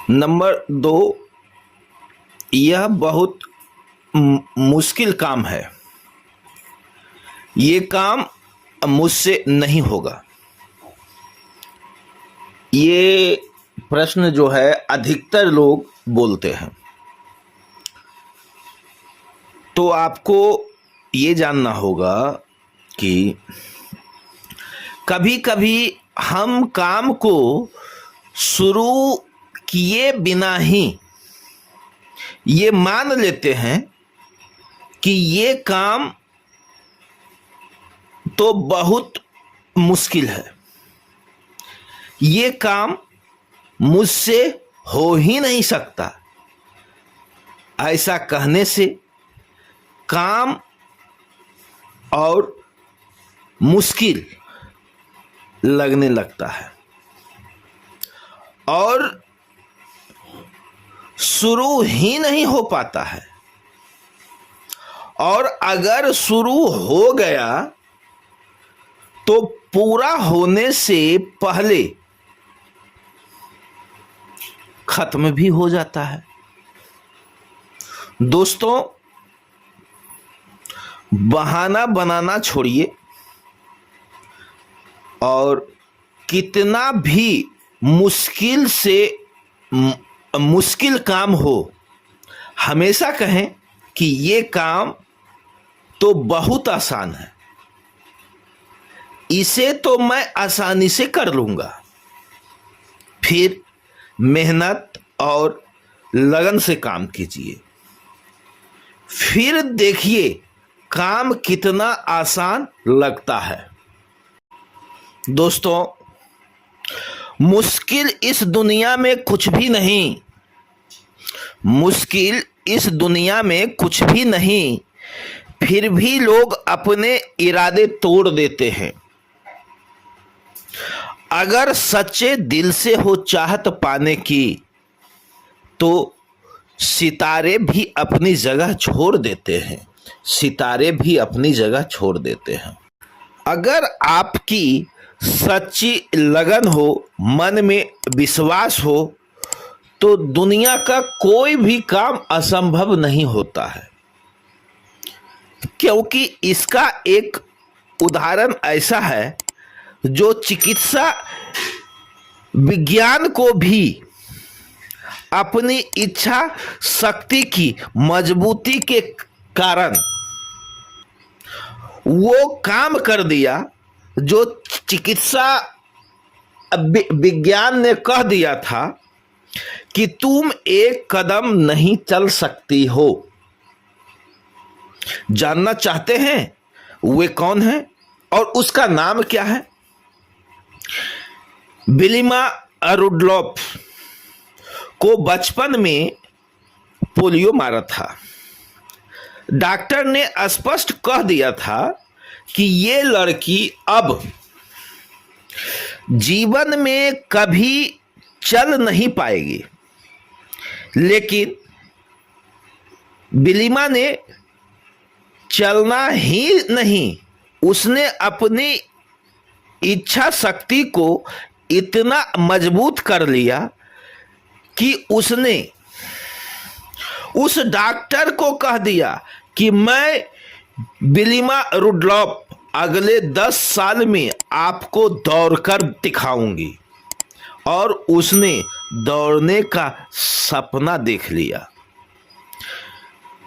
Number दो, यह बहुत मुश्किल काम है। ये काम मुझसे नहीं होगा। ये प्रश्न जो है अधिकतर लोग बोलते हैं। तो आपको ये जानना होगा कि कभी कभी हम काम को शुरू किए बिना ही ये मान लेते हैं कि ये काम तो बहुत मुश्किल है, ये काम मुझसे हो ही नहीं सकता। ऐसा कहने से काम और मुश्किल लगने लगता है और शुरू ही नहीं हो पाता है। और अगर शुरू हो गया तो पूरा होने से पहले खत्म भी हो जाता है। दोस्तों, बहाना बनाना छोड़िए और कितना भी मुश्किल से मुश्किल काम हो, हमेशा कहें कि ये काम तो बहुत आसान है, इसे तो मैं आसानी से कर लूंगा। फिर मेहनत और लगन से काम कीजिए, फिर देखिए काम कितना आसान लगता है। दोस्तों, मुश्किल इस दुनिया में कुछ भी नहीं, मुश्किल इस दुनिया में कुछ भी नहीं, फिर भी लोग अपने इरादे तोड़ देते हैं। अगर सच्चे दिल से हो चाहत पाने की तो सितारे भी अपनी जगह छोड़ देते हैं, सितारे भी अपनी जगह छोड़ देते हैं। अगर आपकी सच्ची लगन हो, मन में विश्वास हो, तो दुनिया का कोई भी काम असंभव नहीं होता है। क्योंकि इसका एक उदाहरण ऐसा है जो चिकित्सा विज्ञान को भी अपनी इच्छा शक्ति की मजबूती के कारण वो काम कर दिया जो चिकित्सा विज्ञान ने कह दिया था कि तुम एक कदम नहीं चल सकती हो। जानना चाहते हैं वे कौन है और उसका नाम क्या है? विल्मा रुडलॉफ को बचपन में पोलियो मारा था। डॉक्टर ने स्पष्ट कह दिया था कि ये लड़की अब जीवन में कभी चल नहीं पाएगी। लेकिन विल्मा ने चलना ही नहीं, उसने अपनी इच्छा शक्ति को इतना मजबूत कर लिया कि उसने उस डॉक्टर को कह दिया कि मैं विल्मा रुडलॉफ अगले 10 साल में आपको दौड़कर दिखाऊंगी। और उसने दौड़ने का सपना देख लिया।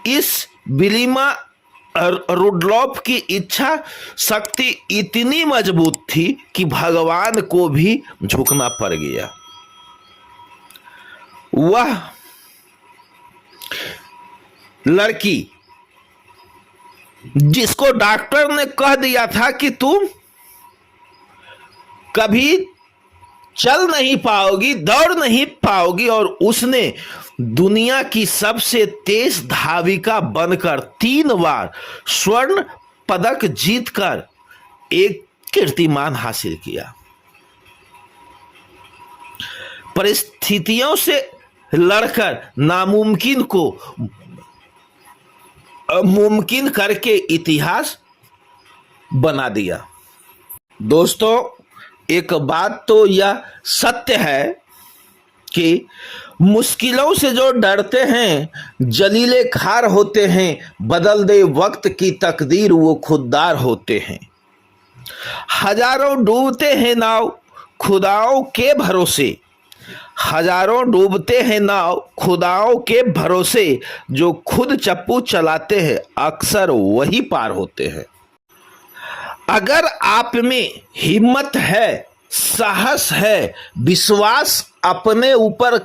इस विल्मा रुडलॉफ की इच्छा शक्ति इतनी मजबूत थी कि भगवान को भी झुकना पड़ गया। वह लड़की जिसको डॉक्टर ने कह दिया था कि तुम कभी चल नहीं पाओगी, दौड़ नहीं पाओगी, और उसने दुनिया की सबसे तेज धाविका बनकर 3 बार स्वर्ण पदक जीतकर एक कीर्तिमान हासिल किया। परिस्थितियों से लड़कर नामुमकिन को मुमकिन करके इतिहास बना दिया। दोस्तों, एक बात तो यह सत्य है कि मुश्किलों से जो डरते हैं जलीले खार होते हैं, बदल दे वक्त की तकदीर वो खुददार होते हैं। हजारों डूबते हैं नाव खुदाओं के भरोसे, हजारों डूबते हैं नाव खुदाओं के भरोसे, जो खुद चप्पू चलाते हैं अक्सर वही पार होते हैं। अगर आप में हिम्मत है, साहस है, विश्वास अपने ऊपर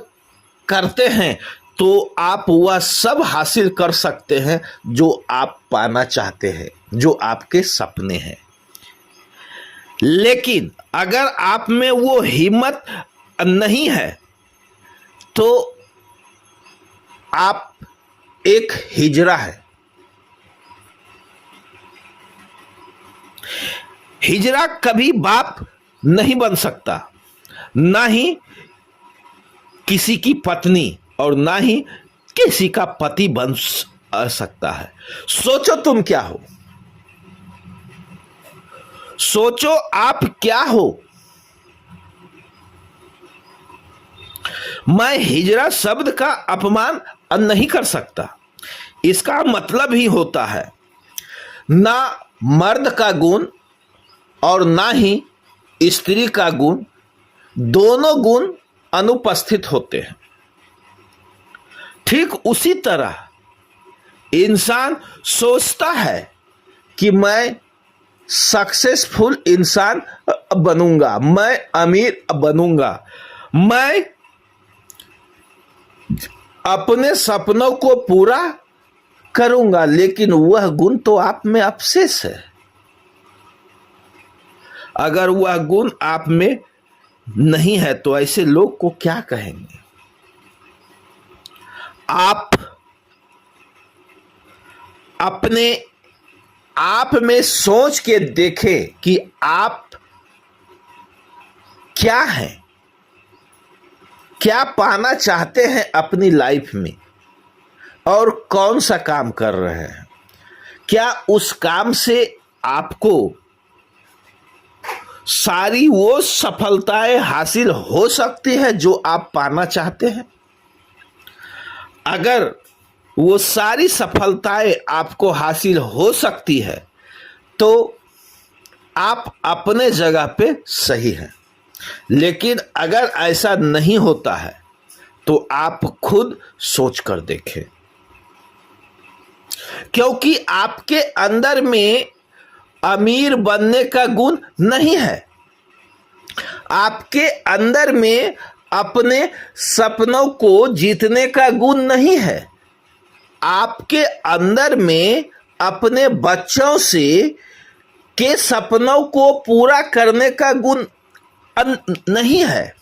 करते हैं, तो आप वह सब हासिल कर सकते हैं जो आप पाना चाहते हैं, जो आपके सपने हैं। लेकिन अगर आप में वो हिम्मत नहीं है तो आप एक हिजड़ा है। हिजड़ा कभी बाप नहीं बन सकता, ना ही किसी की पत्नी और ना ही किसी का पति बन सकता है। सोचो तुम क्या हो, सोचो आप क्या हो। मैं हिजड़ा शब्द का अपमान नहीं कर सकता। इसका मतलब ही होता है ना मर्द का गुण और ना ही स्त्री का गुण, दोनों गुण अनुपस्थित होते हैं। ठीक उसी तरह इंसान सोचता है कि मैं सक्सेसफुल इंसान बनूंगा, मैं अमीर बनूंगा, मैं अपने सपनों को पूरा करूंगा, लेकिन वह गुण तो आप में अपशेष है। अगर वह गुण आप में नहीं है तो ऐसे लोग को क्या कहेंगे? आप अपने आप में सोच के देखें कि आप क्या हैं, क्या पाना चाहते हैं अपनी लाइफ में और कौन सा काम कर रहे हैं। क्या उस काम से आपको सारी वो सफलताएं हासिल हो सकती है जो आप पाना चाहते हैं? अगर वो सारी सफलताएं आपको हासिल हो सकती है तो आप अपने जगह पे सही हैं। लेकिन अगर ऐसा नहीं होता है तो आप खुद सोच कर देखें, क्योंकि आपके अंदर में अमीर बनने का गुण नहीं है। आपके अंदर में अपने सपनों को जीतने का गुण नहीं है। आपके अंदर में अपने बच्चों से के सपनों को पूरा करने का गुण नहीं है।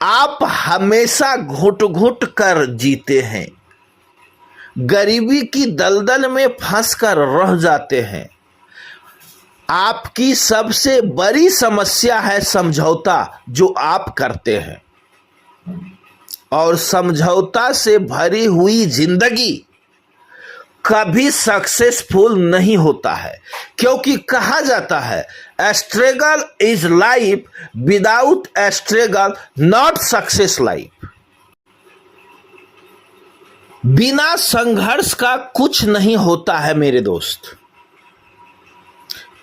आप हमेशा घुट घुट कर जीते हैं, गरीबी की दलदल में फंसकर रह जाते हैं। आपकी सबसे बड़ी समस्या है समझौता जो आप करते हैं, और समझौता से भरी हुई जिंदगी कभी सक्सेसफुल नहीं होता है, क्योंकि कहा जाता है struggle is life, without struggle not success life. बिना संघर्ष का कुछ नहीं होता है मेरे दोस्त।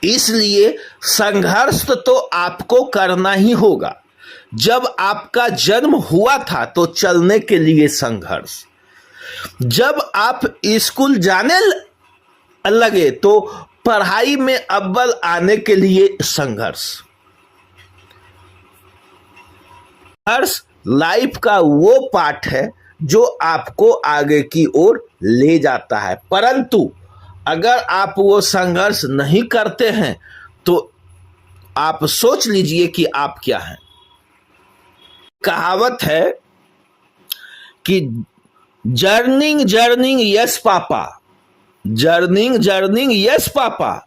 इसलिए संघर्ष तो आपको करना ही होगा। जब आपका जन्म हुआ था तो चलने के लिए संघर्ष, जब आप स्कूल जाने लगे तो पढ़ाई में अव्वल आने के लिए संघर्ष। संघर्ष लाइफ का वो पार्ट है जो आपको आगे की ओर ले जाता है, परंतु अगर आप वो संघर्ष नहीं करते हैं तो आप सोच लीजिए कि आप क्या हैं। कहावत है कि journeying journeying yes papa, journeying journeying yes papa,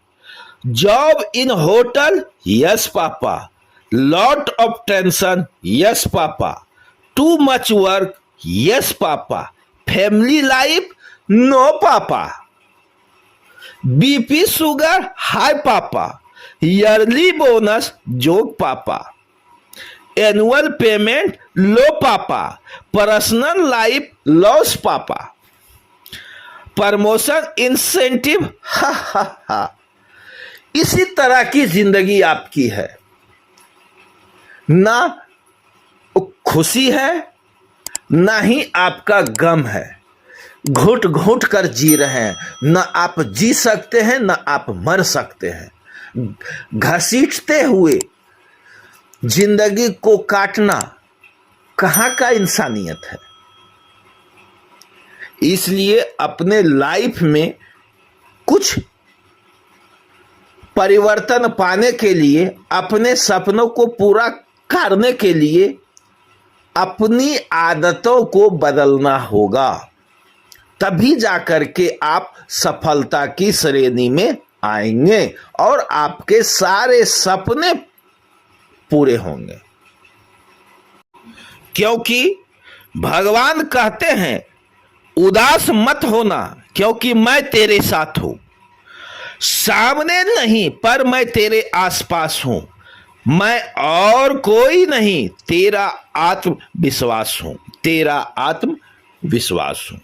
job in hotel yes papa, lot of tension yes papa, too much work yes papa, family life no papa, BP sugar high papa, yearly bonus joke papa. Annual payment low papa, personal life loss papa, promotion incentive ha ha हा। इसी तरह की जिंदगी आपकी है, ना खुशी है ना ही आपका गम है, घुट घुट कर जी रहे हैं, ना आप जी सकते हैं ना आप मर सकते हैं। घसीटते हुए जिंदगी को काटना कहाँ का इंसानियत है। इसलिए अपने लाइफ में कुछ परिवर्तन पाने के लिए, अपने सपनों को पूरा करने के लिए अपनी आदतों को बदलना होगा, तभी जाकर के आप सफलता की श्रेणी में आएंगे और आपके सारे सपने पूरे होंगे। क्योंकि भगवान कहते हैं उदास मत होना, क्योंकि मैं तेरे साथ हूं, सामने नहीं पर मैं तेरे आसपास हूं, मैं और कोई नहीं, तेरा आत्मविश्वास हूं, तेरा आत्मविश्वास हूं।